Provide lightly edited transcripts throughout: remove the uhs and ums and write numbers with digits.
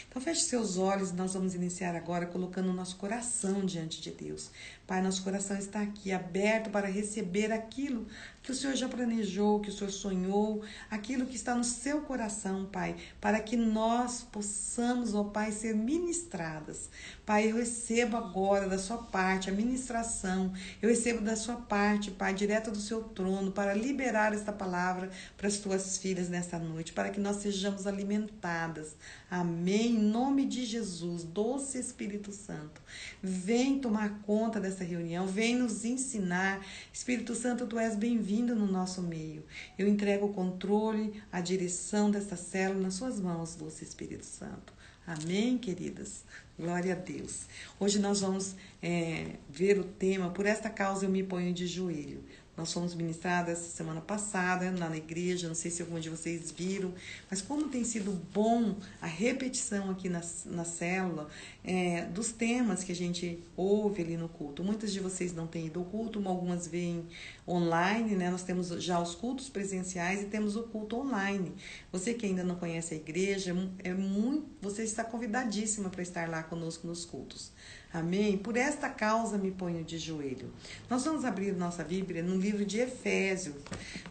Então feche seus olhos, nós vamos iniciar agora colocando o nosso coração diante de Deus. Pai, nosso coração está aqui aberto para receber aquilo que o Senhor já planejou, que o Senhor sonhou, aquilo que está no seu coração, Pai, para que nós possamos, ó Pai, ser ministradas. Pai, eu recebo agora da sua parte a ministração, eu recebo da sua parte, Pai, direto do seu trono, para liberar esta palavra para as tuas filhas nesta noite, para que nós sejamos alimentadas. Amém? Em nome de Jesus, doce Espírito Santo, vem tomar conta dessa reunião, vem nos ensinar. Espírito Santo, tu és bem-vindo no nosso meio. Eu entrego o controle, a direção desta célula nas suas mãos, doce Espírito Santo. Amém, queridas? Glória a Deus. Hoje nós vamos ver o tema, por esta causa eu me ponho de joelho. Nós fomos ministradas essa semana passada na igreja, não sei se algum de vocês viram, mas como tem sido bom a repetição aqui na célula dos temas que a gente ouve ali no culto. Muitas de vocês não têm ido ao culto, algumas vêm online, né? Nós temos já os cultos presenciais e temos o culto online. Você que ainda não conhece a igreja, você está convidadíssima para estar lá conosco nos cultos. Amém? Por esta causa me ponho de joelho. Nós vamos abrir nossa Bíblia no livro de Efésios.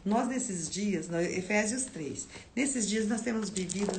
Nós nesses dias, Efésios 3, nesses dias nós temos vivido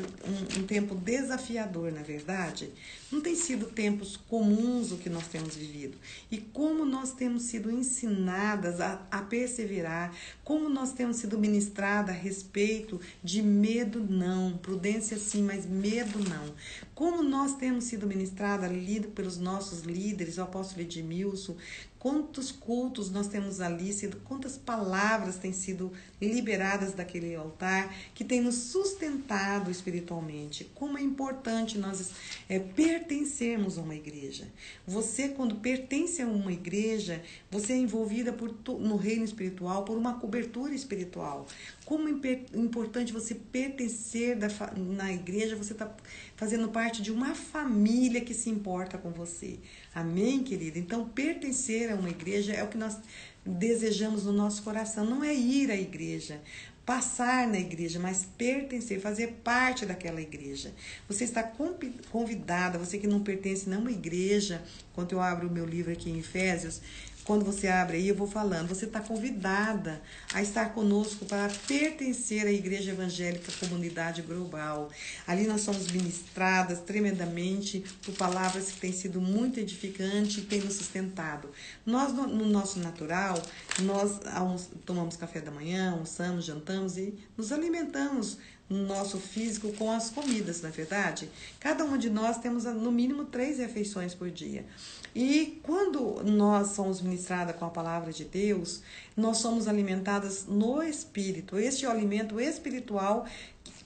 um tempo desafiador, na verdade. Não tem sido tempos comuns o que nós temos vivido. E como nós temos sido ensinadas a perseverar, como nós temos sido ministradas a respeito de medo não, prudência sim, mas medo não. Como nós temos sido ministradas, lido pelos nossos líderes, o apóstolo Edmilson, quantos cultos nós temos ali, quantas palavras têm sido liberadas daquele altar, que tem nos sustentado espiritualmente. Como é importante nós pertencermos a uma igreja. Você, quando pertence a uma igreja, você é envolvida no reino espiritual, por uma cobertura espiritual. Como é importante você pertencer na igreja, você está fazendo parte de uma família que se importa com você. Amém, querida? Então, pertencer a uma igreja é o que nós desejamos no nosso coração. Não é ir à igreja, passar na igreja, mas pertencer, fazer parte daquela igreja. Você está convidada, você que não pertence a uma igreja, quando eu abro o meu livro aqui em Efésios, quando você abre aí, eu vou falando, você está convidada a estar conosco para pertencer à Igreja Evangélica Comunidade Global. Ali nós somos ministradas tremendamente por palavras que têm sido muito edificantes e têm nos sustentado. Nós, no nosso natural, nós tomamos café da manhã, almoçamos, jantamos e nos alimentamos no nosso físico com as comidas, não é verdade? Cada uma de nós temos no mínimo 3 refeições por dia. E quando nós somos ministradas com a palavra de Deus, nós somos alimentadas no Espírito. Este é o alimento espiritual.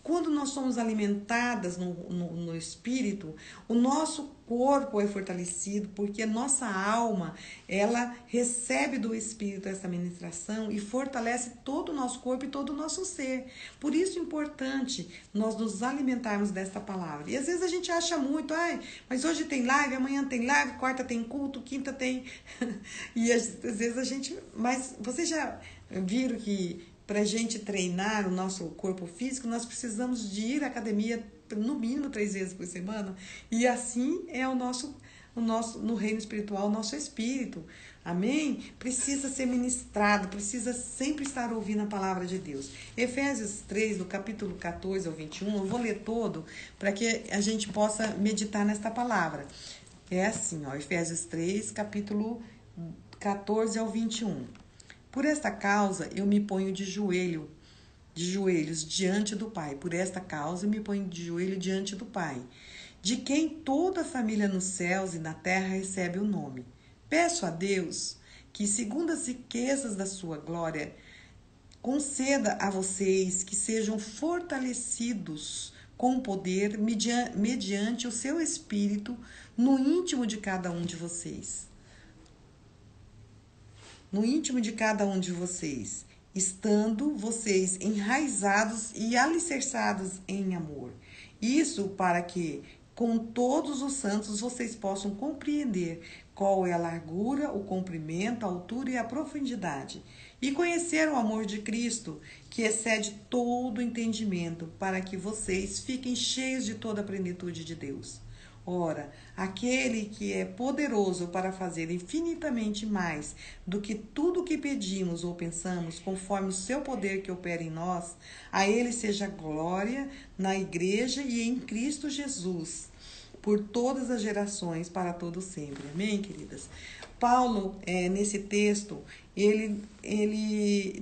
Quando nós somos alimentadas no Espírito, o nosso corpo é fortalecido, porque a nossa alma, ela recebe do Espírito essa ministração e fortalece todo o nosso corpo e todo o nosso ser. Por isso é importante nós nos alimentarmos desta palavra. E às vezes a gente acha muito, mas hoje tem live, amanhã tem live, quarta tem culto, quinta tem... E às vezes a gente... Mas vocês já viram que para a gente treinar o nosso corpo físico, nós precisamos de ir à academia no mínimo 3 vezes por semana. E assim é no reino espiritual, o nosso espírito. Amém? Precisa ser ministrado, precisa sempre estar ouvindo a palavra de Deus. Efésios 3, do capítulo 14 ao 21, eu vou ler todo para que a gente possa meditar nesta palavra. É assim, Efésios 3, capítulo 14 ao 21. Por esta causa eu me ponho de joelhos diante do Pai. Por esta causa eu me ponho de joelho diante do Pai, de quem toda a família nos céus e na terra recebe o nome. Peço a Deus que, segundo as riquezas da sua glória, conceda a vocês que sejam fortalecidos com poder mediante o seu Espírito no íntimo de cada um de vocês. No íntimo de cada um de vocês, estando vocês enraizados e alicerçados em amor. Isso para que, com todos os santos vocês possam compreender qual é a largura, o comprimento, a altura e a profundidade, e conhecer o amor de Cristo, que excede todo entendimento, para que vocês fiquem cheios de toda a plenitude de Deus. Ora, aquele que é poderoso para fazer infinitamente mais do que tudo o que pedimos ou pensamos, conforme o seu poder que opera em nós, a ele seja glória na igreja e em Cristo Jesus, por todas as gerações, para todo sempre. Amém, queridas? Paulo, nesse texto, ele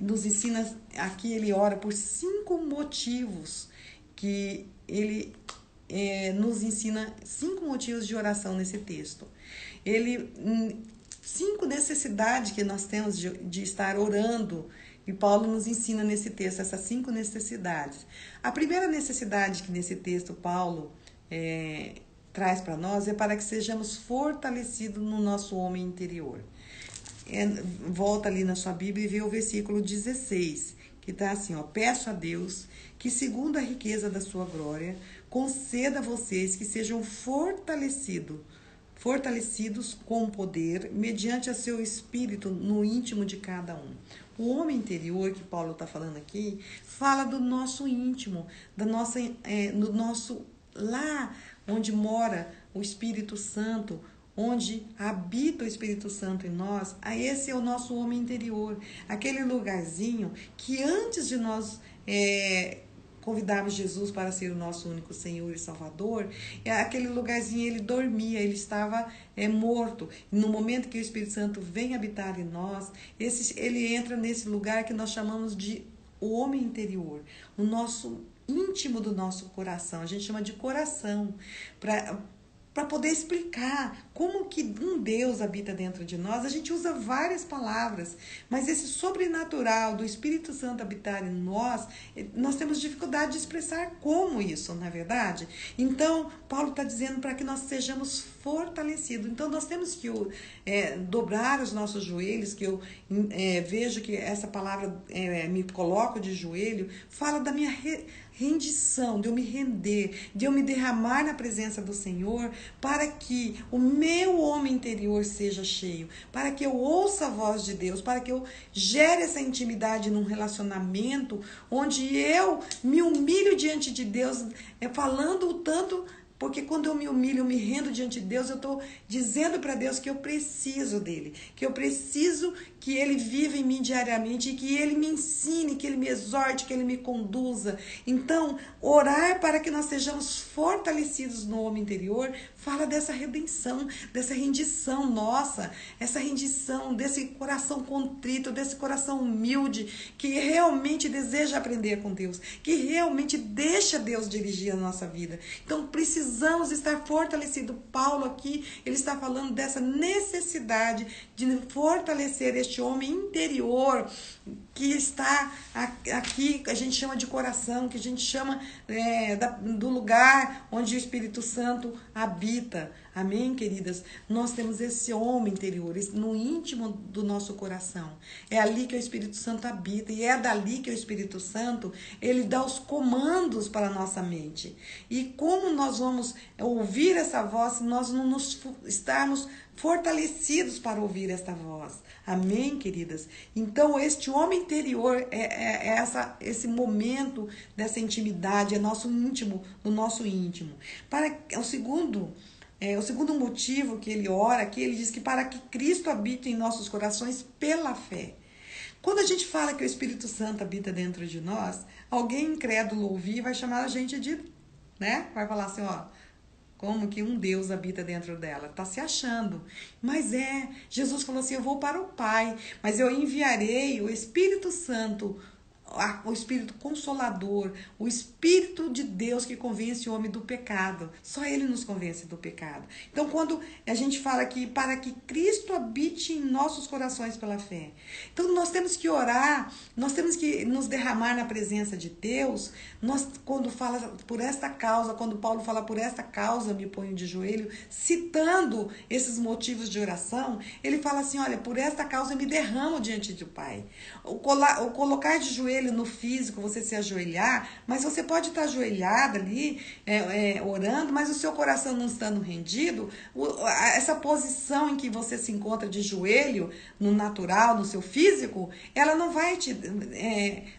nos ensina, aqui ele ora por 5 motivos que ele nos ensina 5 motivos de oração nesse texto. 5 necessidades que nós temos de estar orando, e Paulo nos ensina nesse texto essas 5 necessidades. A primeira necessidade que nesse texto Paulo traz para nós é para que sejamos fortalecidos no nosso homem interior. Volta ali na sua Bíblia e vê o versículo 16, que está assim, ó: peço a Deus que, segundo a riqueza da sua glória, conceda a vocês que sejam fortalecidos com poder, mediante a seu espírito no íntimo de cada um. O homem interior que Paulo está falando aqui, fala do nosso íntimo, no nosso lá onde mora o Espírito Santo, onde habita o Espírito Santo em nós. Esse é o nosso homem interior, aquele lugarzinho que antes de nós convidarmos Jesus para ser o nosso único Senhor e Salvador, aquele lugarzinho ele dormia, ele estava morto. E no momento que o Espírito Santo vem habitar em nós, ele entra nesse lugar que nós chamamos de o homem interior, o nosso íntimo do nosso coração. A gente chama de coração, para poder explicar como que um Deus habita dentro de nós. A gente usa várias palavras, mas esse sobrenatural do Espírito Santo habitar em nós temos dificuldade de expressar como isso, não é verdade? Então, Paulo está dizendo para que nós sejamos fortalecidos. Então, nós temos que dobrar os nossos joelhos, que eu vejo que essa palavra me coloco de joelho, fala da minha rendição, de eu me render, de eu me derramar na presença do Senhor, para que o meu homem interior seja cheio, para que eu ouça a voz de Deus, para que eu gere essa intimidade num relacionamento onde eu me humilho diante de Deus, falando o tanto. Porque quando eu me humilho, eu me rendo diante de Deus, eu estou dizendo para Deus que eu preciso dele, que eu preciso que ele viva em mim diariamente e que ele me ensine, que ele me exorte, que ele me conduza. Então, orar para que nós sejamos fortalecidos no homem interior fala dessa redenção, dessa rendição nossa, essa rendição desse coração contrito, desse coração humilde, que realmente deseja aprender com Deus, que realmente deixa Deus dirigir a nossa vida. Então, precisamos estar fortalecidos. Paulo aqui, ele está falando dessa necessidade de fortalecer este homem interior que está aqui, que a gente chama de coração, que a gente chama do lugar onde o Espírito Santo habita. Amém, queridas? Nós temos esse homem interior, no íntimo do nosso coração. É ali que o Espírito Santo habita, e é dali que o Espírito Santo, ele dá os comandos para a nossa mente. E como nós vamos ouvir essa voz se nós não estarmos fortalecidos para ouvir esta voz? Amém, queridas? Então, este homem interior esse momento dessa intimidade, é nosso íntimo, no nosso íntimo. O segundo motivo que ele ora aqui, ele diz que para que Cristo habite em nossos corações pela fé. Quando a gente fala que o Espírito Santo habita dentro de nós, alguém incrédulo ouvir vai chamar a gente de, vai falar assim, como que um Deus habita dentro dela? Está se achando. Mas Jesus falou assim, eu vou para o Pai, mas eu enviarei o Espírito Santo, o Espírito Consolador, o Espírito de Deus que convence o homem do pecado. Só Ele nos convence do pecado. Então, quando a gente fala aqui, para que Cristo habite em nossos corações pela fé. Então, nós temos que orar, nós temos que nos derramar na presença de Deus. Quando fala por esta causa, quando Paulo fala por esta causa, me ponho de joelho, citando esses motivos de oração, ele fala assim, olha, por esta causa eu me derramo diante do Pai. O colocar de joelho joelho no físico, você se ajoelhar, mas você pode estar ajoelhada ali, orando, mas o seu coração não estando rendido, essa posição em que você se encontra de joelho, no natural, no seu físico, ela não vai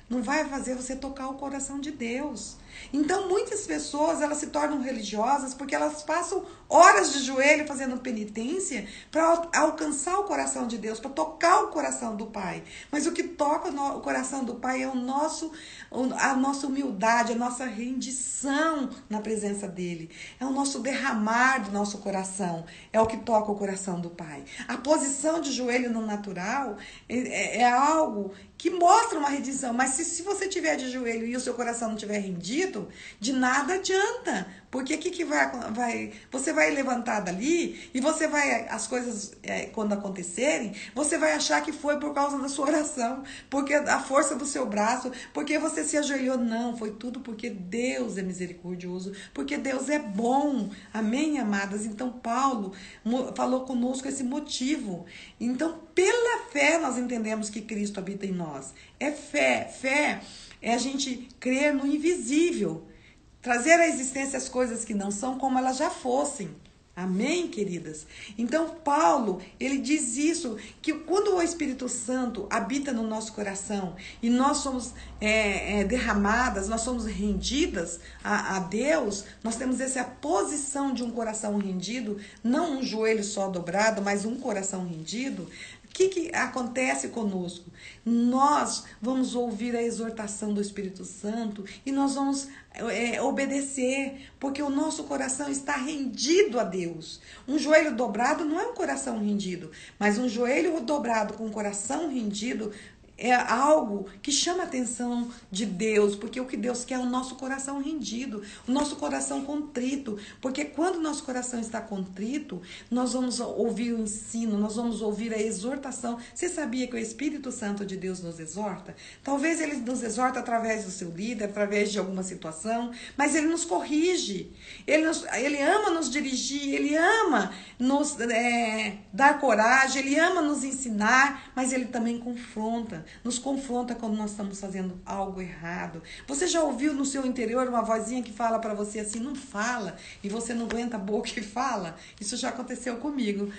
não vai fazer você tocar o coração de Deus. Então, muitas pessoas, elas se tornam religiosas porque elas passam horas de joelho fazendo penitência para alcançar o coração de Deus, para tocar o coração do Pai. Mas o que toca o coração do Pai é a nossa humildade, a nossa rendição na presença dele. É o nosso derramar do nosso coração, é o que toca o coração do Pai. A posição de joelho no natural é algo que mostra uma rendição, mas se você tiver de joelho e o seu coração não estiver rendido, de nada adianta, porque o que vai você vai levantar dali e você vai, as coisas quando acontecerem, você vai achar que foi por causa da sua oração, porque a força do seu braço, porque você se ajoelhou. Não, foi tudo porque Deus é misericordioso, porque Deus é bom, amém, amadas? Então Paulo falou conosco esse motivo. Então, pela fé nós entendemos que Cristo habita em nós. É fé é a gente crer no invisível, trazer à existência as coisas que não são como elas já fossem. Amém, queridas? Então, Paulo, ele diz isso, que quando o Espírito Santo habita no nosso coração e nós somos derramadas, nós somos rendidas a Deus, nós temos essa posição de um coração rendido, não um joelho só dobrado, mas um coração rendido. O que acontece conosco? Nós vamos ouvir a exortação do Espírito Santo e nós vamos obedecer, porque o nosso coração está rendido a Deus. Um joelho dobrado não é um coração rendido, mas um joelho dobrado com o coração rendido é algo que chama a atenção de Deus, porque o que Deus quer é o nosso coração rendido, o nosso coração contrito, porque quando o nosso coração está contrito, nós vamos ouvir o ensino, nós vamos ouvir a exortação. Você sabia que o Espírito Santo de Deus nos exorta? Talvez ele nos exorta através do seu líder, através de alguma situação, mas ele nos corrige, ele ama nos dirigir, ele ama nos dar coragem, ele ama nos ensinar, mas ele também nos confronta quando nós estamos fazendo algo errado. Você já ouviu no seu interior uma vozinha que fala para você assim, não fala, e você não aguenta a boca e fala? Isso já aconteceu comigo.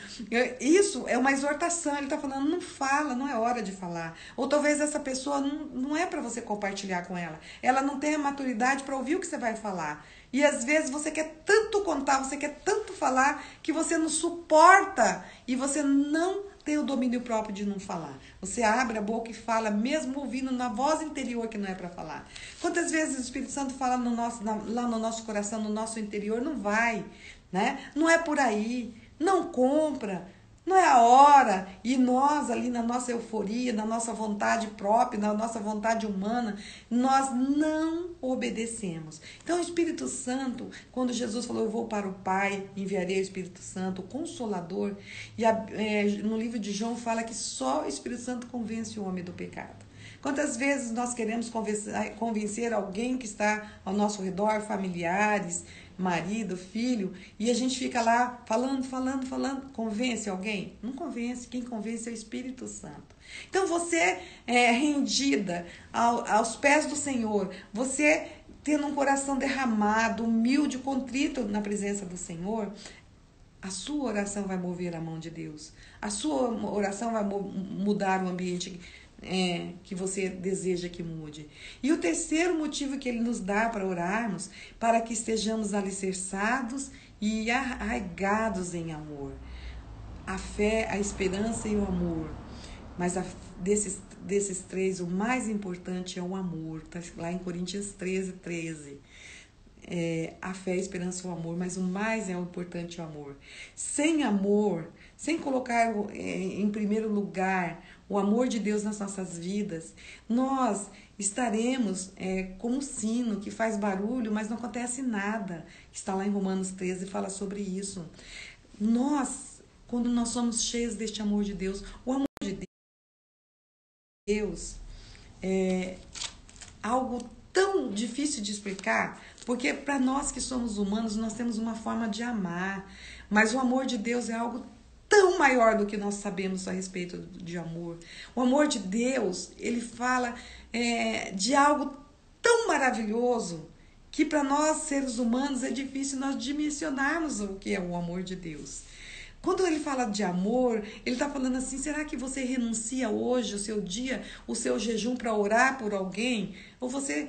Isso é uma exortação, ele está falando, não fala, não é hora de falar. Ou talvez essa pessoa não é para você compartilhar com ela, ela não tem a maturidade para ouvir o que você vai falar. E às vezes você quer tanto contar, você quer tanto falar, que você não suporta e você não tem o domínio próprio de não falar. Você abre a boca e fala, mesmo ouvindo na voz interior que não é para falar. Quantas vezes o Espírito Santo fala lá no nosso coração, no nosso interior, não vai, né? Não é por aí, não compra, não é a hora. E nós ali na nossa euforia, na nossa vontade própria, na nossa vontade humana, nós não obedecemos. Então o Espírito Santo, quando Jesus falou, eu vou para o Pai, enviarei o Espírito Santo, o Consolador, e no livro de João fala que só o Espírito Santo convence o homem do pecado. Quantas vezes nós queremos convencer alguém que está ao nosso redor, familiares, marido, filho, e a gente fica lá falando, convence alguém? Não convence, quem convence é o Espírito Santo. Então você é rendida aos pés do Senhor, você tendo um coração derramado, humilde, contrito na presença do Senhor, a sua oração vai mover a mão de Deus, a sua oração vai mudar o ambiente que você deseja que mude. E o terceiro motivo que ele nos dá para orarmos, para que estejamos alicerçados e arraigados em amor. A fé, a esperança e o amor. Mas desses três, o mais importante é o amor. Está lá em Coríntios 13. A fé, a esperança e o amor, mas o mais importante é o amor. Sem amor, sem colocar em primeiro lugar o amor de Deus nas nossas vidas, nós estaremos como um sino que faz barulho, mas não acontece nada. Está lá em Romanos 13, fala sobre isso. Quando nós somos cheios deste amor de Deus, o amor de Deus é algo tão difícil de explicar, porque para nós que somos humanos, nós temos uma forma de amar, mas o amor de Deus é algo tão maior do que nós sabemos a respeito de amor. O amor de Deus, ele fala de algo tão maravilhoso que para nós, seres humanos, é difícil nós dimensionarmos o que é o amor de Deus. Quando ele fala de amor, ele está falando assim, será que você renuncia hoje, o seu dia, o seu jejum para orar por alguém? Ou você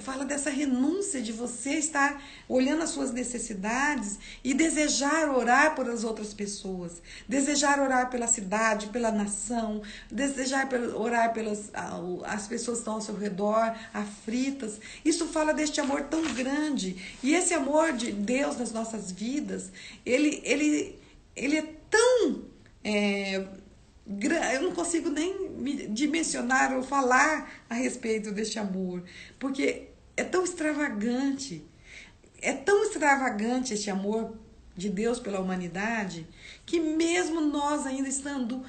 fala dessa renúncia de você estar olhando as suas necessidades e desejar orar por as outras pessoas, desejar orar pela cidade, pela nação, desejar orar pelas as pessoas que estão ao seu redor, aflitas. Isso fala deste amor tão grande. E esse amor de Deus nas nossas vidas, ele é tão... eu não consigo nem dimensionar ou falar a respeito deste amor, porque é tão extravagante. É tão extravagante este amor de Deus pela humanidade, que mesmo nós ainda estando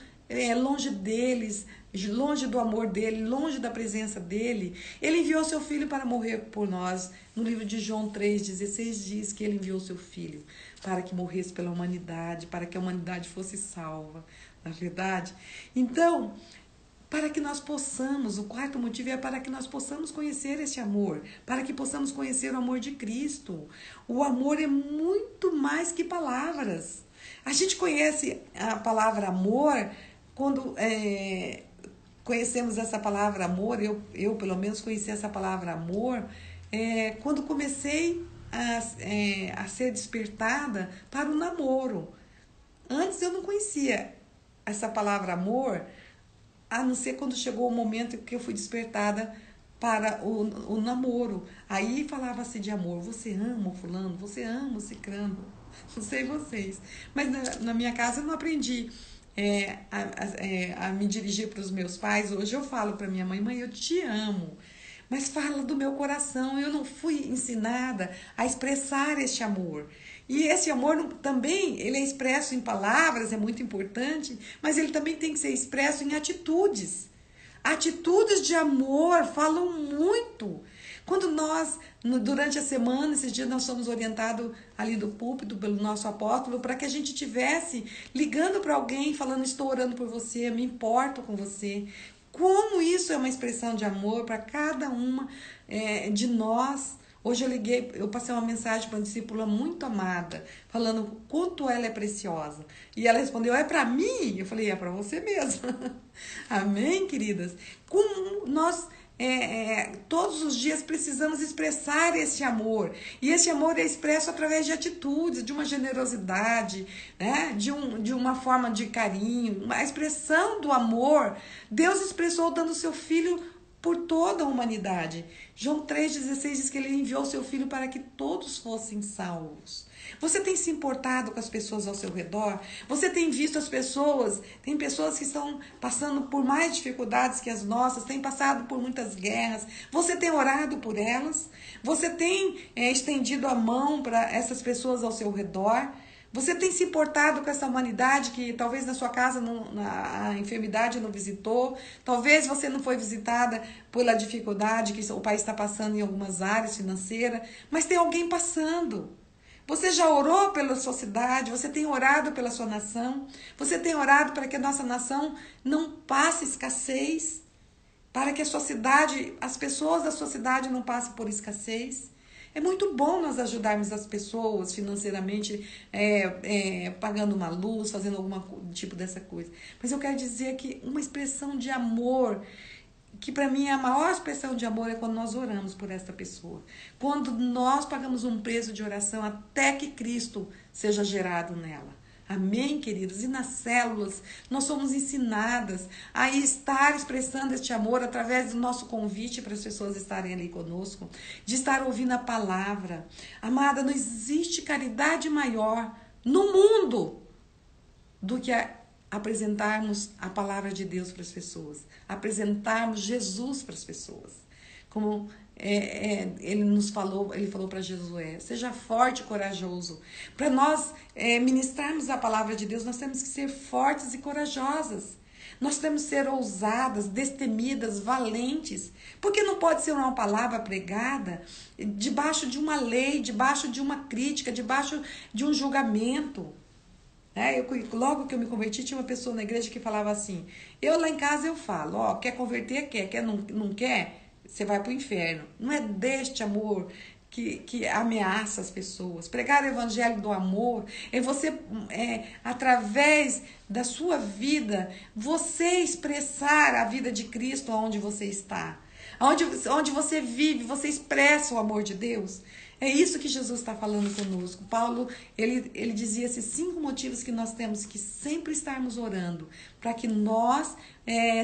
longe deles, longe do amor dele, longe da presença dele, ele enviou seu filho para morrer por nós. No livro de João 3,16 diz que ele enviou seu filho para que morresse pela humanidade, para que a humanidade fosse salva, na verdade. Então, para que nós possamos, o quarto motivo é para que nós possamos conhecer esse amor, para que possamos conhecer o amor de Cristo. O amor é muito mais que palavras. A gente conhece a palavra amor quando conhecemos essa palavra amor, eu pelo menos conheci essa palavra amor quando comecei a ser despertada para o namoro. Antes eu não conhecia essa palavra amor, a não ser quando chegou o momento que eu fui despertada para o namoro. Aí falava-se de amor. Você ama o fulano? Você ama o cicrano? Não sei vocês. Mas na minha casa eu não aprendi a me dirigir para os meus pais. Hoje eu falo para minha mãe, mãe, eu te amo. Mas fala do meu coração. Eu não fui ensinada a expressar este amor. E esse amor também, ele é expresso em palavras, é muito importante, mas ele também tem que ser expresso em atitudes. Atitudes de amor falam muito. Quando nós, durante a semana, esses dias nós somos orientados ali do púlpito pelo nosso apóstolo, para que a gente estivesse ligando para alguém, falando, estou orando por você, me importo com você. Como isso é uma expressão de amor para cada uma de nós. Hoje eu passei uma mensagem para uma discípula muito amada, falando o quanto ela é preciosa. E ela respondeu, é para mim? Eu falei, é para você mesmo. Amém, queridas? Como nós todos os dias precisamos expressar esse amor. E esse amor é expresso através de atitudes, de uma generosidade, né? de uma forma de carinho. A expressão do amor, Deus expressou dando seu filho por toda a humanidade. João 3,16 diz que ele enviou seu filho para que todos fossem salvos. Você tem se importado com as pessoas ao seu redor? Você tem visto as pessoas? Tem pessoas que estão passando por mais dificuldades que as nossas, têm passado por muitas guerras. Você tem orado por elas? Você tem estendido a mão para essas pessoas ao seu redor? Você tem se importado com essa humanidade que talvez na sua casa a enfermidade não visitou, talvez você não foi visitada pela dificuldade que o país está passando em algumas áreas financeiras, mas tem alguém passando. Você já orou pela sua cidade? Você tem orado pela sua nação? Você tem orado para que a nossa nação não passe escassez? Para que a sua cidade, as pessoas da sua cidade não passem por escassez? É muito bom nós ajudarmos as pessoas financeiramente, pagando uma luz, fazendo algum tipo dessa coisa. Mas eu quero dizer que uma expressão de amor, que para mim a maior expressão de amor é quando nós oramos por esta pessoa. Quando nós pagamos um preço de oração até que Cristo seja gerado nela. Amém, queridos? E nas células, nós somos ensinadas a estar expressando este amor através do nosso convite para as pessoas estarem ali conosco, de estar ouvindo a palavra. Amada, não existe caridade maior no mundo do que apresentarmos a palavra de Deus para as pessoas, apresentarmos Jesus para as pessoas. Como ele falou para Josué, seja forte e corajoso. Para nós ministrarmos a palavra de Deus, nós temos que ser fortes e corajosas. Nós temos que ser ousadas, destemidas, valentes. Porque não pode ser uma palavra pregada debaixo de uma lei, debaixo de uma crítica, debaixo de um julgamento. Né? Logo que eu me converti, tinha uma pessoa na igreja que falava assim, eu lá em casa eu falo, ó, quer converter, quer não quer, você vai pro inferno. Não é deste amor que ameaça as pessoas. Pregar o evangelho do amor é você, através da sua vida, você expressar a vida de Cristo onde você está. Onde você vive, você expressa o amor de Deus. É isso que Jesus está falando conosco. Paulo, ele dizia esses 5 motivos que nós temos que sempre estarmos orando, para que nós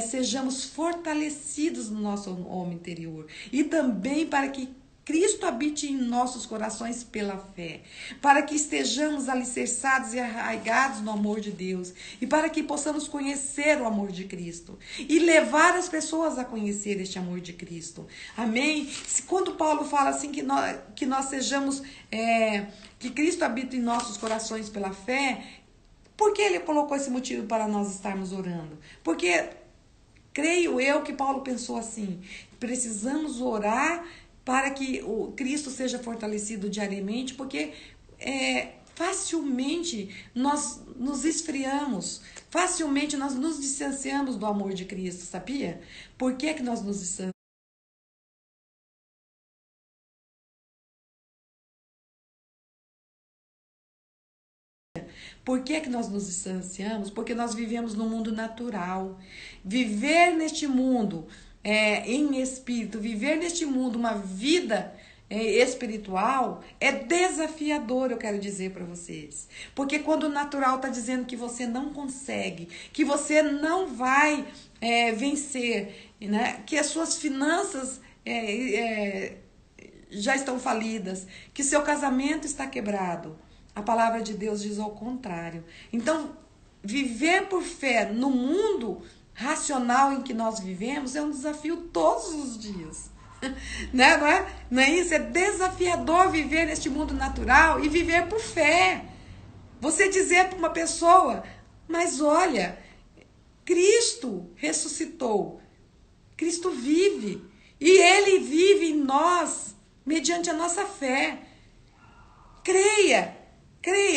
sejamos fortalecidos no nosso homem interior. E também para que Cristo habite em nossos corações pela fé, para que estejamos alicerçados e arraigados no amor de Deus, e para que possamos conhecer o amor de Cristo e levar as pessoas a conhecer este amor de Cristo. Amém? Quando Paulo fala assim que nós sejamos, que Cristo habita em nossos corações pela fé, por que ele colocou esse motivo para nós estarmos orando? Porque creio eu que Paulo pensou assim, precisamos orar para que o Cristo seja fortalecido diariamente, porque facilmente nós nos esfriamos, facilmente nós nos distanciamos do amor de Cristo, sabia? Por que nós nos distanciamos? Por que nós nos distanciamos? Porque nós vivemos no mundo natural. Viver neste mundo em espírito, viver neste mundo uma vida espiritual é desafiador, eu quero dizer para vocês. Porque quando o natural está dizendo que você não consegue, que você não vai vencer, né? Que as suas finanças já estão falidas, que seu casamento está quebrado, a palavra de Deus diz ao contrário. Então, viver por fé no mundo racional em que nós vivemos é um desafio todos os dias. Né? Não é isso? É desafiador viver neste mundo natural e viver por fé. Você dizer para uma pessoa, mas olha, Cristo ressuscitou, Cristo vive, e Ele vive em nós, mediante a nossa fé. Creia,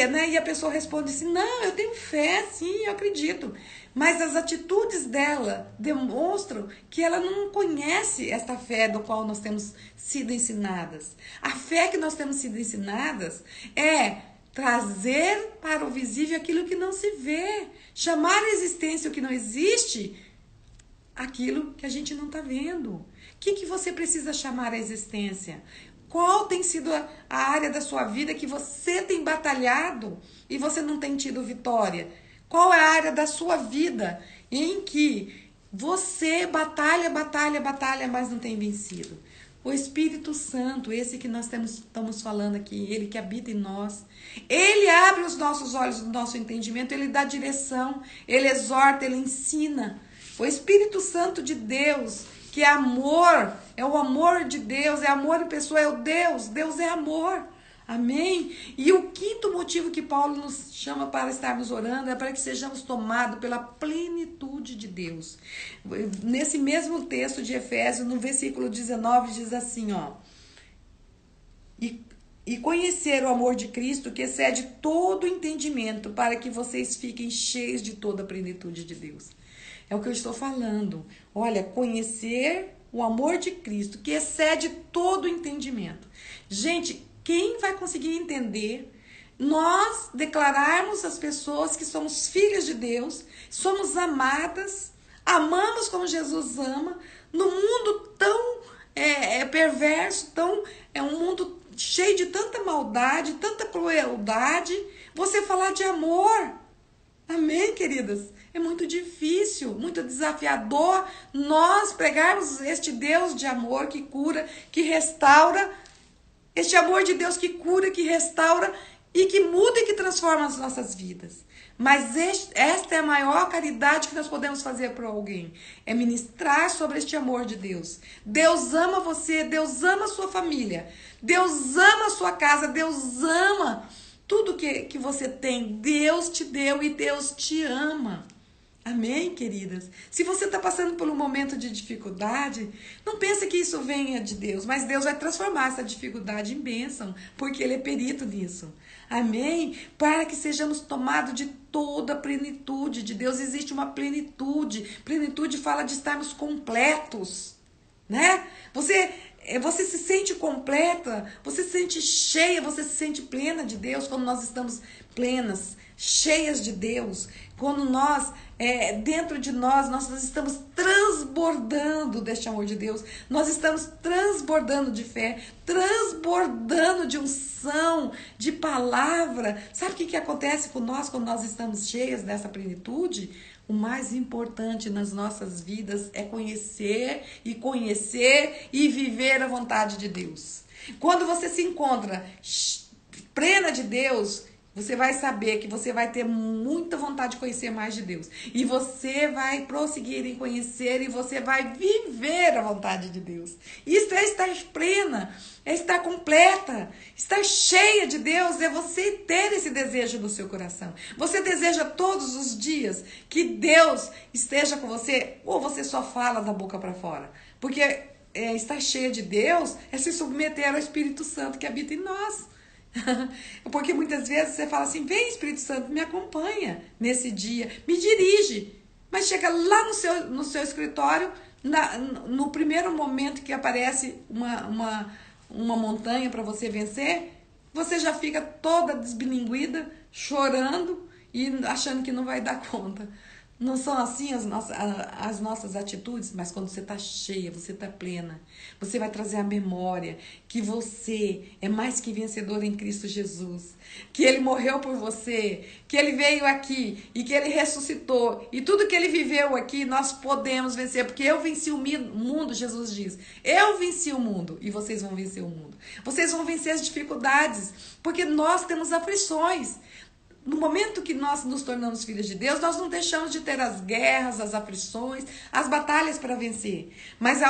né? E a pessoa responde assim, não, eu tenho fé, sim, eu acredito. Mas as atitudes dela demonstram que ela não conhece esta fé do qual nós temos sido ensinadas. A fé que nós temos sido ensinadas é trazer para o visível aquilo que não se vê. Chamar à existência o que não existe, aquilo que a gente não está vendo. O que você precisa chamar à existência? Qual tem sido a área da sua vida que você tem batalhado e você não tem tido vitória? Qual é a área da sua vida em que você batalha, mas não tem vencido? O Espírito Santo, esse que nós estamos falando aqui, ele que habita em nós, ele abre os nossos olhos, o nosso entendimento, ele dá direção, ele exorta, ele ensina. O Espírito Santo de Deus, que é amor, é o amor de Deus, é amor em pessoa, é o Deus é amor. Amém? E o 5º motivo que Paulo nos chama para estarmos orando é para que sejamos tomados pela plenitude de Deus. Nesse mesmo texto de Efésios, no versículo 19, diz assim, ó. E conhecer o amor de Cristo que excede todo entendimento, para que vocês fiquem cheios de toda a plenitude de Deus. É o que eu estou falando. Olha, conhecer o amor de Cristo que excede todo entendimento. Gente, quem vai conseguir entender nós declararmos às pessoas que somos filhas de Deus, somos amadas, amamos como Jesus ama, num mundo tão perverso, um mundo cheio de tanta maldade, tanta crueldade, você falar de amor. Amém, queridas? É muito difícil, muito desafiador nós pregarmos este Deus de amor que cura, que restaura, este amor de Deus que cura, que restaura e que muda e que transforma as nossas vidas. Mas esta é a maior caridade que nós podemos fazer para alguém. É ministrar sobre este amor de Deus. Deus ama você, Deus ama a sua família, Deus ama a sua casa, Deus ama tudo que você tem. Deus te deu e Deus te ama. Amém, queridas? Se você está passando por um momento de dificuldade, não pense que isso venha de Deus, mas Deus vai transformar essa dificuldade em bênção, porque Ele é perito nisso. Amém? Para que sejamos tomados de toda a plenitude de Deus. Existe uma plenitude. Plenitude fala de estarmos completos, né? Você se sente completa, você se sente cheia, você se sente plena de Deus quando nós estamos plenas, cheias de Deus. Quando nós, dentro de nós estamos transbordando deste amor de Deus, nós estamos transbordando de fé, transbordando de unção, de palavra. Sabe o que acontece com nós quando nós estamos cheias dessa plenitude? O mais importante nas nossas vidas é conhecer e viver a vontade de Deus. Quando você se encontra plena de Deus, você vai saber que você vai ter muita vontade de conhecer mais de Deus. E você vai prosseguir em conhecer e você vai viver a vontade de Deus. Isso é estar plena, é estar completa, estar cheia de Deus, é você ter esse desejo no seu coração. Você deseja todos os dias que Deus esteja com você, ou você só fala da boca para fora? Porque estar cheia de Deus é se submeter ao Espírito Santo que habita em nós. Porque muitas vezes você fala assim: vem, Espírito Santo, me acompanha nesse dia, me dirige. Mas chega lá no seu escritório, no primeiro momento que aparece uma montanha para você vencer, você já fica toda desbilinguida, chorando e achando que não vai dar conta. Não são assim as nossas atitudes, mas quando você está cheia, você está plena, você vai trazer a memória que você é mais que vencedor em Cristo Jesus, que Ele morreu por você, que Ele veio aqui e que Ele ressuscitou, e tudo que Ele viveu aqui nós podemos vencer, porque eu venci o mundo, Jesus diz, eu venci o mundo e vocês vão vencer o mundo, vocês vão vencer as dificuldades, porque nós temos aflições. No momento que nós nos tornamos filhos de Deus, nós não deixamos de ter as guerras, as aflições, as batalhas para vencer. Mas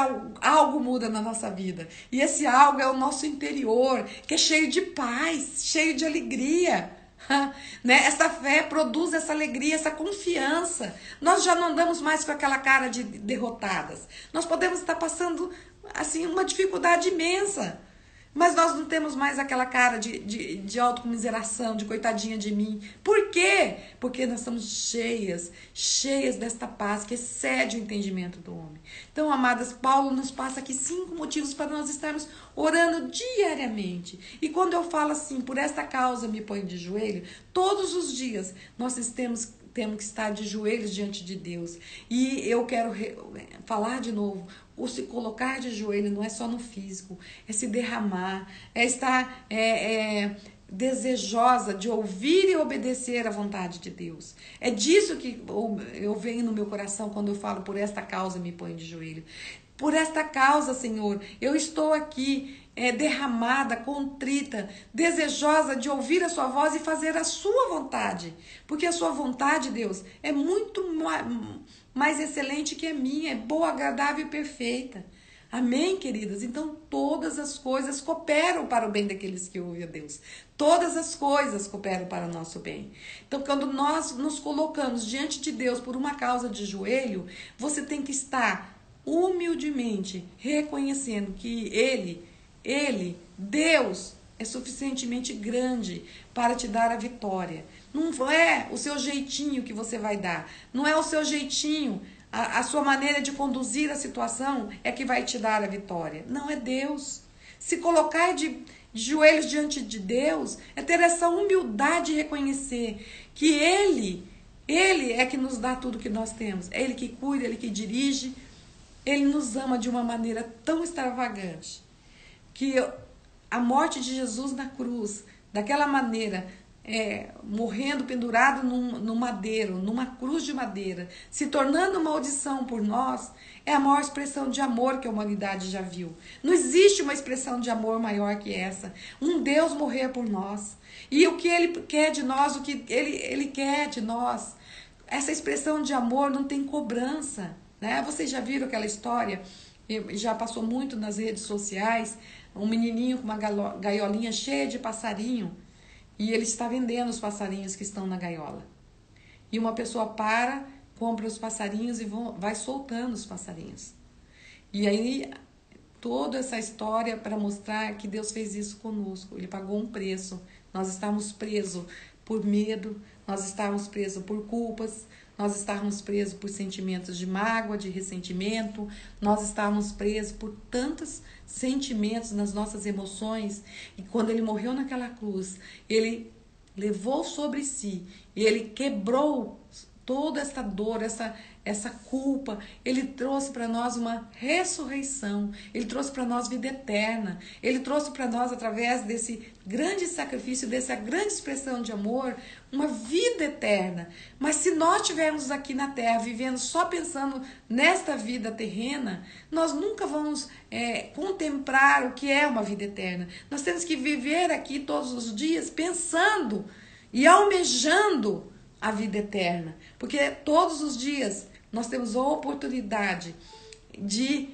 algo muda na nossa vida. E esse algo é o nosso interior, que é cheio de paz, cheio de alegria. Né? Essa fé produz essa alegria, essa confiança. Nós já não andamos mais com aquela cara de derrotadas. Nós podemos estar passando assim, uma dificuldade imensa. Mas nós não temos mais aquela cara de autocomiseração, de coitadinha de mim. Por quê? Porque nós estamos cheias desta paz que excede o entendimento do homem. Então, amadas, Paulo nos passa aqui 5 motivos para nós estarmos orando diariamente. E quando eu falo assim, por esta causa me ponho de joelho, todos os dias nós temos que estar de joelhos diante de Deus. E eu quero falar de novo, o se colocar de joelho não é só no físico, é se derramar, é estar desejosa de ouvir e obedecer à vontade de Deus. É disso que eu venho no meu coração quando eu falo por esta causa me ponho de joelho. Por esta causa, Senhor, eu estou aqui derramada, contrita, desejosa de ouvir a sua voz e fazer a sua vontade. Porque a sua vontade, Deus, é muito mais excelente que a minha, é boa, agradável e perfeita. Amém, queridas? Então, todas as coisas cooperam para o bem daqueles que ouvem a Deus. Todas as coisas cooperam para o nosso bem. Então, quando nós nos colocamos diante de Deus por uma causa de joelho, você tem que estar humildemente reconhecendo que Ele, Deus, é suficientemente grande para te dar a vitória. Não é o seu jeitinho que você vai dar. Não é o seu jeitinho, a sua maneira de conduzir a situação é que vai te dar a vitória. Não, é Deus. Se colocar de joelhos diante de Deus é ter essa humildade e reconhecer que Ele é que nos dá tudo que nós temos. É Ele que cuida, Ele que dirige. Ele nos ama de uma maneira tão extravagante que a morte de Jesus na cruz, daquela maneira, morrendo pendurado num madeiro, numa cruz de madeira, se tornando maldição por nós, é a maior expressão de amor que a humanidade já viu. Não existe uma expressão de amor maior que essa. Um Deus morrer por nós. E o que Ele quer de nós, o que Ele quer de nós, essa expressão de amor não tem cobrança. Né? Vocês já viram aquela história? Já passou muito nas redes sociais. Um menininho com uma gaiolinha cheia de passarinho. E ele está vendendo os passarinhos que estão na gaiola. E uma pessoa para compra os passarinhos e vai soltando os passarinhos. E aí, toda essa história para mostrar que Deus fez isso conosco. Ele pagou um preço. Nós estávamos presos por medo, nós estávamos presos por culpas, nós estávamos presos por sentimentos de mágoa, de ressentimento, nós estávamos presos por tantos sentimentos nas nossas emoções. E quando ele morreu naquela cruz, ele levou sobre si, ele quebrou toda essa dor, essa culpa. Ele trouxe para nós uma ressurreição, ele trouxe para nós vida eterna, ele trouxe para nós, através desse grande sacrifício, dessa grande expressão de amor, uma vida eterna. Mas se nós estivermos aqui na terra, vivendo só pensando nesta vida terrena, nós nunca vamos contemplar o que é uma vida eterna. Nós temos que viver aqui todos os dias pensando e almejando a vida eterna, porque todos os dias nós temos a oportunidade de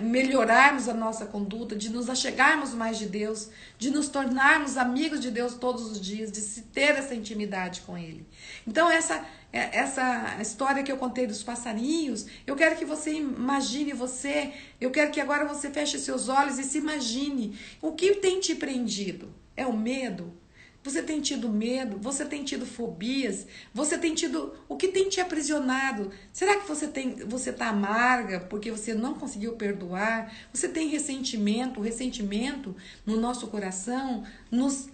melhorarmos a nossa conduta, de nos achegarmos mais de Deus, de nos tornarmos amigos de Deus todos os dias, de se ter essa intimidade com Ele. Então essa história que eu contei dos passarinhos, eu quero que você imagine eu quero que agora você feche seus olhos e se imagine o que tem te prendido. É o medo? Você tem tido medo? Você tem tido fobias? Você tem tido... O que tem te aprisionado? Será que você está amarga porque você não conseguiu perdoar? Você tem ressentimento? O ressentimento no nosso coração nos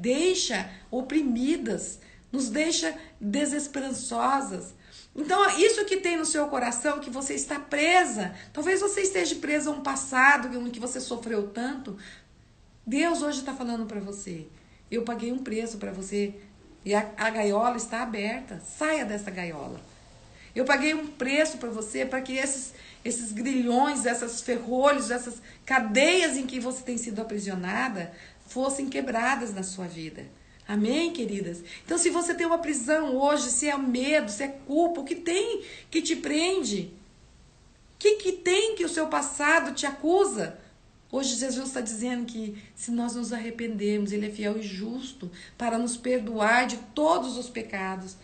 deixa oprimidas, nos deixa desesperançosas. Então, isso que tem no seu coração, que você está presa, talvez você esteja presa a um passado em que você sofreu tanto. Deus hoje está falando para você, eu paguei um preço para você e a gaiola está aberta, saia dessa gaiola. Eu paguei um preço para você, para que esses grilhões, essas ferrolhos, essas cadeias em que você tem sido aprisionada fossem quebradas na sua vida. Amém, queridas? Então, se você tem uma prisão hoje, se é medo, se é culpa, o que tem que te prende? O que tem que o seu passado te acusa? Hoje Jesus está dizendo que se nós nos arrependermos, Ele é fiel e justo para nos perdoar de todos os pecados.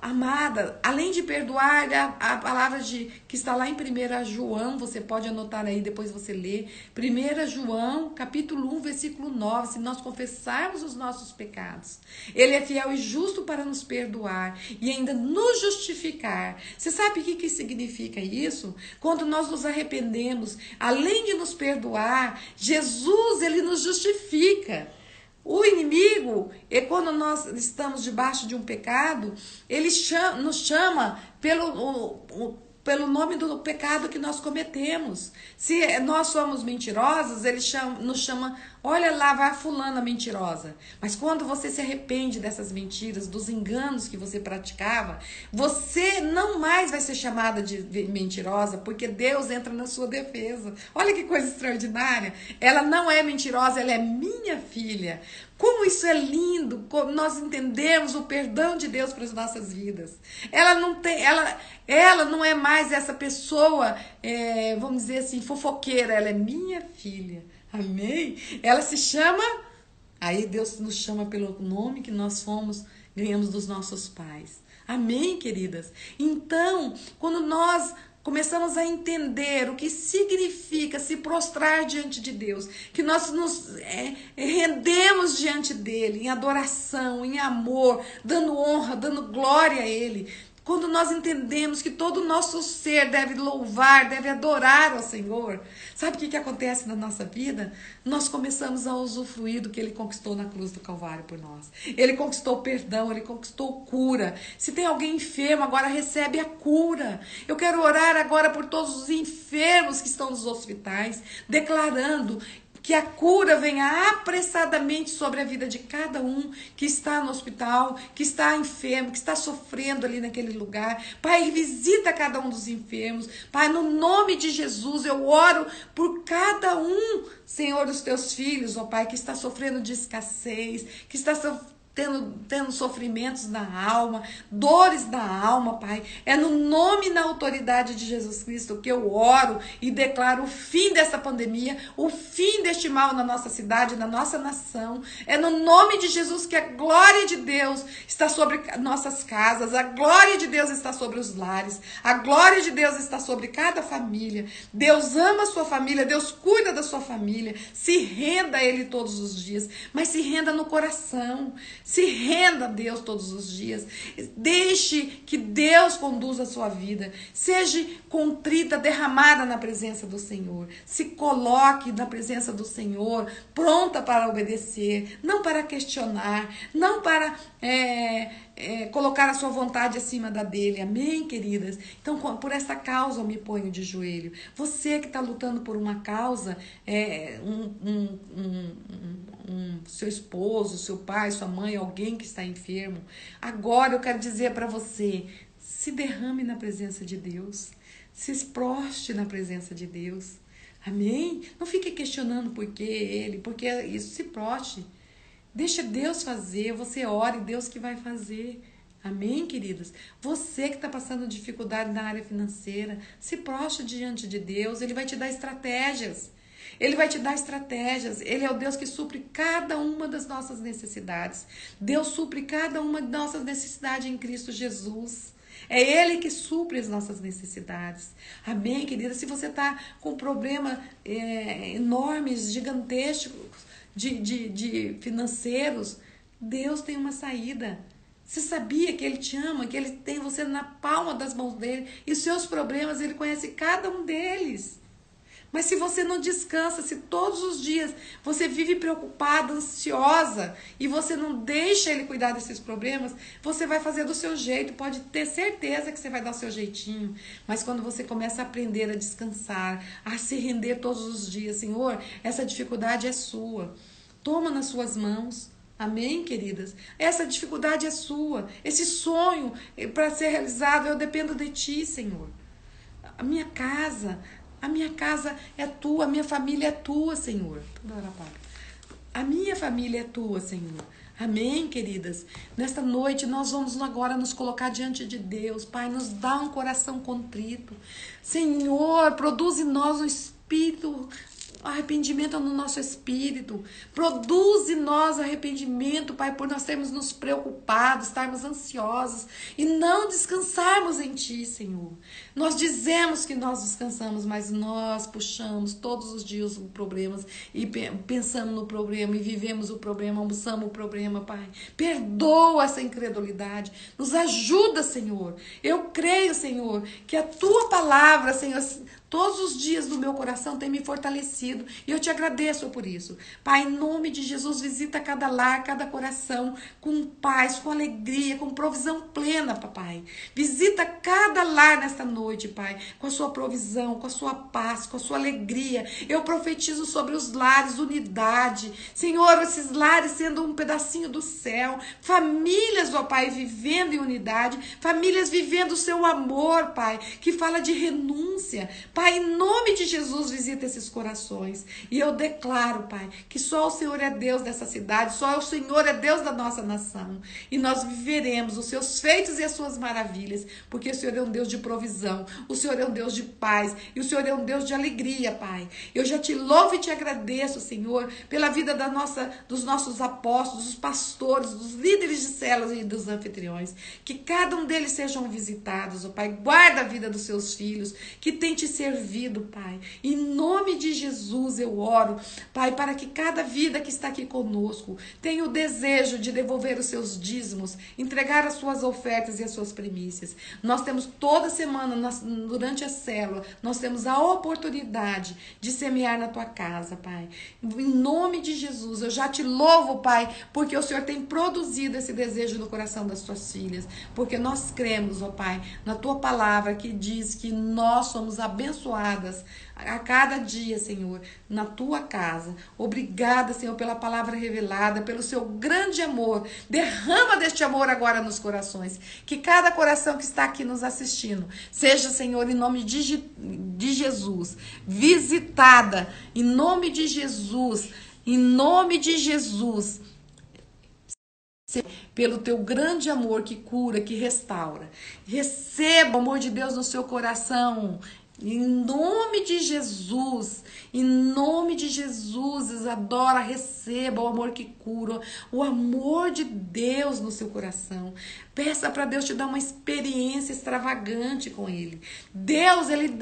Amada, além de perdoar, a palavra que está lá em 1 João, você pode anotar aí, depois você lê. 1 João, capítulo 1, versículo 9, se nós confessarmos os nossos pecados, Ele é fiel e justo para nos perdoar e ainda nos justificar. Você sabe o que significa isso? Quando nós nos arrependemos, além de nos perdoar, Jesus, Ele nos justifica. O inimigo, quando nós estamos debaixo de um pecado, ele nos chama pelo nome do pecado que nós cometemos. Se nós somos mentirosas, ele nos chama, olha lá, vai fulana mentirosa. Mas quando você se arrepende dessas mentiras, dos enganos que você praticava, você não mais vai ser chamada de mentirosa, porque Deus entra na sua defesa. Olha que coisa extraordinária. Ela não é mentirosa, ela é minha filha. Como isso é lindo, como nós entendemos o perdão de Deus para as nossas vidas. Ela não é mais essa pessoa, vamos dizer assim, fofoqueira. Ela é minha filha. Amém? Ela se chama... Aí Deus nos chama pelo nome que nós ganhamos dos nossos pais. Amém, queridas? Então, quando nós começamos a entender o que significa se prostrar diante de Deus, que nós nos rendemos diante dele em adoração, em amor, dando honra, dando glória a ele. Quando nós entendemos que todo o nosso ser deve louvar, deve adorar ao Senhor, sabe o que acontece na nossa vida? Nós começamos a usufruir do que Ele conquistou na cruz do Calvário por nós. Ele conquistou perdão, Ele conquistou cura. Se tem alguém enfermo, agora recebe a cura. Eu quero orar agora por todos os enfermos que estão nos hospitais, declarando que a cura venha apressadamente sobre a vida de cada um que está no hospital, que está enfermo, que está sofrendo ali naquele lugar. Pai, visita cada um dos enfermos. Pai, no nome de Jesus, eu oro por cada um, Senhor, dos teus filhos, ó Pai, que está sofrendo de escassez, que está tendo sofrimentos na alma, dores na alma, Pai. É no nome e na autoridade de Jesus Cristo que eu oro e declaro o fim dessa pandemia, o fim deste mal na nossa cidade, na nossa nação. É no nome de Jesus que a glória de Deus está sobre nossas casas, a glória de Deus está sobre os lares, a glória de Deus está sobre cada família. Deus ama a sua família, Deus cuida da sua família. Se renda a Ele todos os dias, mas se renda no coração. Se renda a Deus todos os dias. Deixe que Deus conduza a sua vida. Seja contrita, derramada na presença do Senhor. Se coloque na presença do Senhor, pronta para obedecer, não para questionar, não para colocar a sua vontade acima da dele. Amém, queridas? Então, por essa causa eu me ponho de joelho. Você que está lutando por uma causa, seu esposo, seu pai, sua mãe, alguém que está enfermo, agora eu quero dizer para você, se derrame na presença de Deus, se proste na presença de Deus. Amém? Não fique questionando por que ele, porque isso, se proste. Deixa Deus fazer, você ore, Deus que vai fazer. Amém, queridas? Você que está passando dificuldade na área financeira, se proste diante de Deus, Ele vai te dar estratégias. Ele vai te dar estratégias. Ele é o Deus que supre cada uma das nossas necessidades. Deus supre cada uma das nossas necessidades em Cristo Jesus. É Ele que supre as nossas necessidades. Amém, querida? Se você está com problemas enormes, gigantescos, de financeiros, Deus tem uma saída. Você sabia que Ele te ama, que Ele tem você na palma das mãos dele, e os seus problemas, Ele conhece cada um deles. Mas se você não descansa, se todos os dias você vive preocupada, ansiosa, e você não deixa Ele cuidar desses problemas, você vai fazer do seu jeito, pode ter certeza que você vai dar o seu jeitinho. Mas quando você começa a aprender a descansar, a se render todos os dias, Senhor, essa dificuldade é sua. Toma nas suas mãos. Amém, queridas? Essa dificuldade é sua. Esse sonho para ser realizado, eu dependo de Ti, Senhor. A minha casa é tua, a minha família é tua, Senhor. A minha família é tua, Senhor. Amém, queridas? Nesta noite nós vamos agora nos colocar diante de Deus. Pai, nos dá um coração contrito. Senhor, produz em nós um espírito, arrependimento no nosso espírito. Produz em nós arrependimento, Pai, por nós termos nos preocupado, estarmos ansiosos e não descansarmos em Ti, Senhor. Nós dizemos que nós descansamos, mas nós puxamos todos os dias os problemas e pensamos no problema e vivemos o problema, almoçamos o problema, Pai. Perdoa essa incredulidade. Nos ajuda, Senhor. Eu creio, Senhor, que a Tua palavra, Senhor, todos os dias do meu coração tem me fortalecido e eu te agradeço por isso. Pai, em nome de Jesus, visita cada lar, cada coração com paz, com alegria, com provisão plena, papai. Visita cada lar nesta noite, Pai, com a sua provisão, com a sua paz, com a sua alegria. Eu profetizo sobre os lares unidade. Senhor, esses lares sendo um pedacinho do céu. Famílias, ó Pai, vivendo em unidade. Famílias vivendo o seu amor, Pai, que fala de renúncia. Pai, em nome de Jesus, visita esses corações. E eu declaro, Pai, que só o Senhor é Deus dessa cidade, só o Senhor é Deus da nossa nação. E nós viveremos os seus feitos e as suas maravilhas, porque o Senhor é um Deus de provisão, o Senhor é um Deus de paz, e o Senhor é um Deus de alegria, Pai. Eu já te louvo e te agradeço, Senhor, pela vida dos nossos apóstolos, dos pastores, dos líderes de células e dos anfitriões. Que cada um deles sejam visitados, ó Pai. Guarda a vida dos seus filhos, que tem te servido, Pai. Em nome de Jesus eu oro, Pai, para que cada vida que está aqui conosco tenha o desejo de devolver os seus dízimos, entregar as suas ofertas e as suas primícias. Nós temos toda semana, durante a célula, nós temos a oportunidade de semear na tua casa, Pai. Em nome de Jesus, eu já te louvo, Pai, porque o Senhor tem produzido esse desejo no coração das tuas filhas, porque nós cremos, ó Pai, na tua palavra que diz que nós somos abençoadas a cada dia, Senhor, na tua casa. Obrigada, Senhor, pela palavra revelada, pelo seu grande amor. Derrama deste amor agora nos corações. Que cada coração que está aqui nos assistindo seja, Senhor, em nome de Jesus, visitada, em nome de Jesus, em nome de Jesus. pelo teu grande amor que cura, que restaura. Receba o amor de Deus no seu coração. Em nome de Jesus, em nome de Jesus, Isadora, receba o amor que cura, o amor de Deus no seu coração. Peça para Deus te dar uma experiência extravagante com Ele. Deus, Ele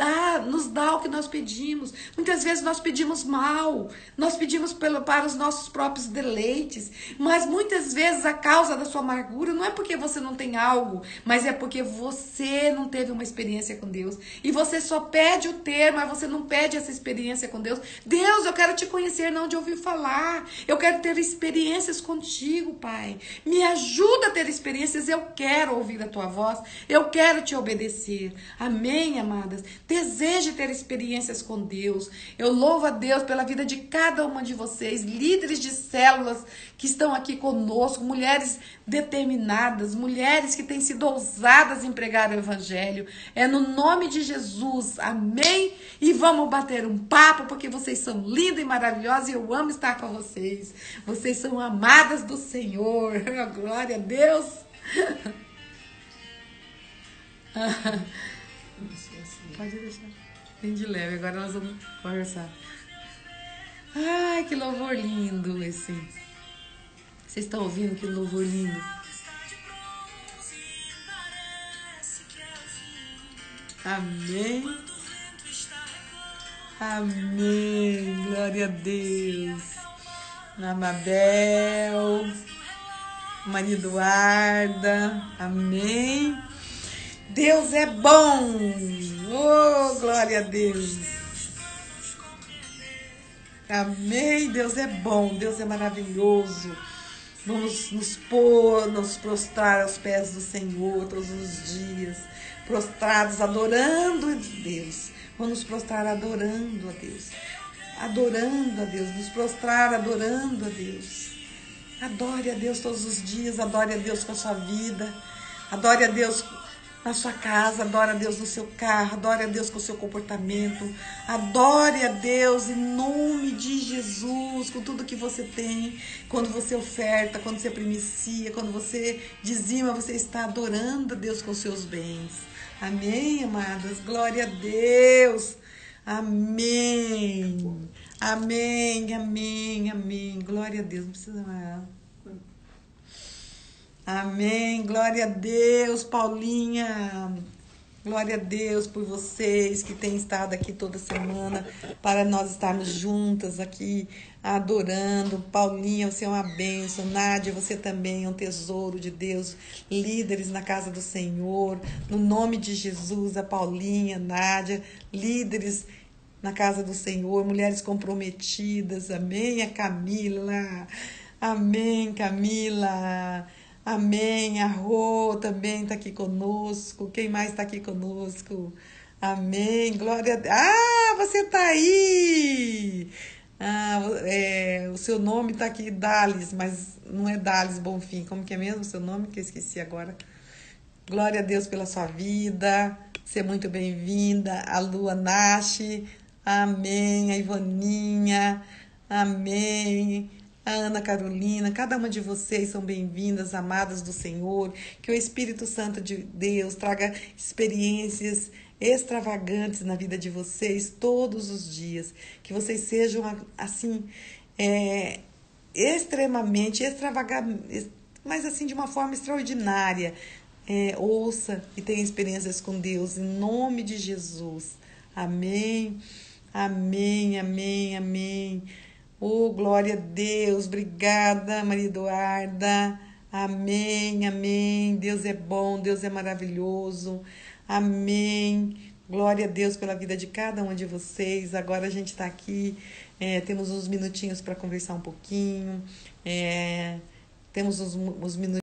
nos dá o que nós pedimos. Muitas vezes nós pedimos mal, nós pedimos para os nossos próprios deleites, mas muitas vezes a causa da sua amargura não é porque você não tem algo, mas é porque você não teve uma experiência com Deus. E você só pede o ter, mas você não pede essa experiência com Deus. Deus, eu quero te conhecer, não de ouvir falar. Eu quero ter experiências contigo, Pai. Me ajuda a ter experiências. Eu quero ouvir a tua voz. Eu quero te obedecer. Amém, amadas? Deseje ter experiências com Deus. Eu louvo a Deus pela vida de cada uma de vocês, líderes de células que estão aqui conosco, mulheres determinadas, mulheres que têm sido ousadas em pregar o evangelho. É no nome de Jesus. Amém? E vamos bater um papo, porque vocês são lindas e maravilhosas e eu amo estar com vocês. Vocês são amadas do Senhor. Glória a Deus. Pode deixar. Bem de leve. Agora nós vamos conversar. Ai, que louvor lindo esse. Vocês estão ouvindo que louvor lindo? Amém. Amém. Glória a Deus. Amabel. Maria Eduarda. Amém. Deus é bom. Oh, glória a Deus. Amém. Deus é bom. Deus é maravilhoso. Vamos nos prostrar aos pés do Senhor todos os dias. Prostrados, adorando a Deus. Vamos nos prostrar adorando a Deus. Adorando a Deus. Nos prostrar adorando a Deus. Adore a Deus todos os dias. Adore a Deus com a sua vida. Adore a Deus na sua casa. Adore a Deus no seu carro. Adore a Deus com o seu comportamento. Adore a Deus em nome de Jesus, com tudo que você tem. Quando você oferta, quando você primicia, quando você dizima, você está adorando a Deus com os seus bens. Amém, amadas? Glória a Deus. Amém. Amém, amém, amém. Glória a Deus. Não precisa mais. Amém. Glória a Deus, Paulinha. Glória a Deus por vocês que têm estado aqui toda semana para nós estarmos juntas aqui adorando. Paulinha, você é uma bênção. Nádia, você também é um tesouro de Deus. Líderes na casa do Senhor. No nome de Jesus, a Paulinha, Nádia, líderes na casa do Senhor, mulheres comprometidas. Amém, a Camila. Amém, Camila. Amém, a Rô também está aqui conosco. Quem mais está aqui conosco? Amém, glória a Deus. Ah, você está aí! O seu nome está aqui, Dales, mas não é Dales Bonfim. Como que é mesmo o seu nome? Que eu esqueci agora. Glória a Deus pela sua vida. Você é muito bem-vinda. A Lua Nashi. Amém. A Ivaninha. Amém. A Ana Carolina, cada uma de vocês são bem-vindas, amadas do Senhor. Que o Espírito Santo de Deus traga experiências extravagantes na vida de vocês todos os dias. Que vocês sejam, assim, extremamente, extravagantes, mas assim, de uma forma extraordinária. Ouça e tenha experiências com Deus, em nome de Jesus. Amém, amém, amém, amém. Oh, glória a Deus. Obrigada, Maria Eduarda. Amém, amém. Deus é bom, Deus é maravilhoso. Amém. Glória a Deus pela vida de cada uma de vocês. Agora a gente está aqui, temos uns minutinhos para conversar um pouquinho. Temos uns minutinhos.